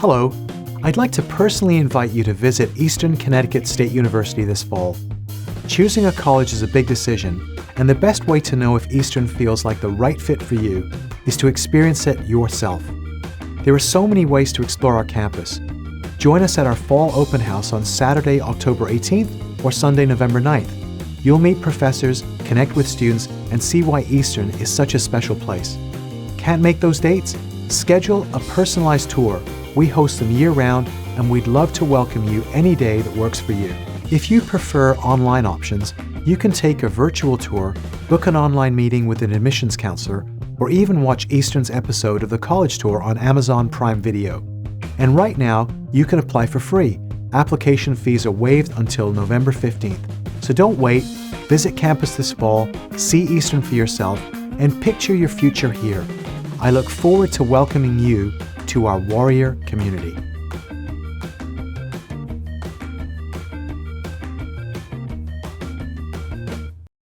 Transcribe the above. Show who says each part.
Speaker 1: Hello, I'd like to personally invite you to visit Eastern Connecticut State University this fall. Choosing a college is a big decision, and the best way to know if Eastern feels like the right fit for you is to experience it yourself. There are so many ways to explore our campus. Join us at our fall open house on Saturday, October 18th or Sunday, November 9th. You'll meet professors, connect with students, and see why Eastern is such a special place. Can't make those dates? Schedule a personalized tour. We host them year-round, and we'd love to welcome you any day that works for you. If you prefer online options, you can take a virtual tour, book an online meeting with an admissions counselor, or even watch Eastern's episode of the College Tour on Amazon Prime Video. And right now, you can apply for free. Application fees are waived until November 15th. So don't wait, visit campus this fall, see Eastern for yourself, and picture your future here. I look forward to welcoming you to our warrior community.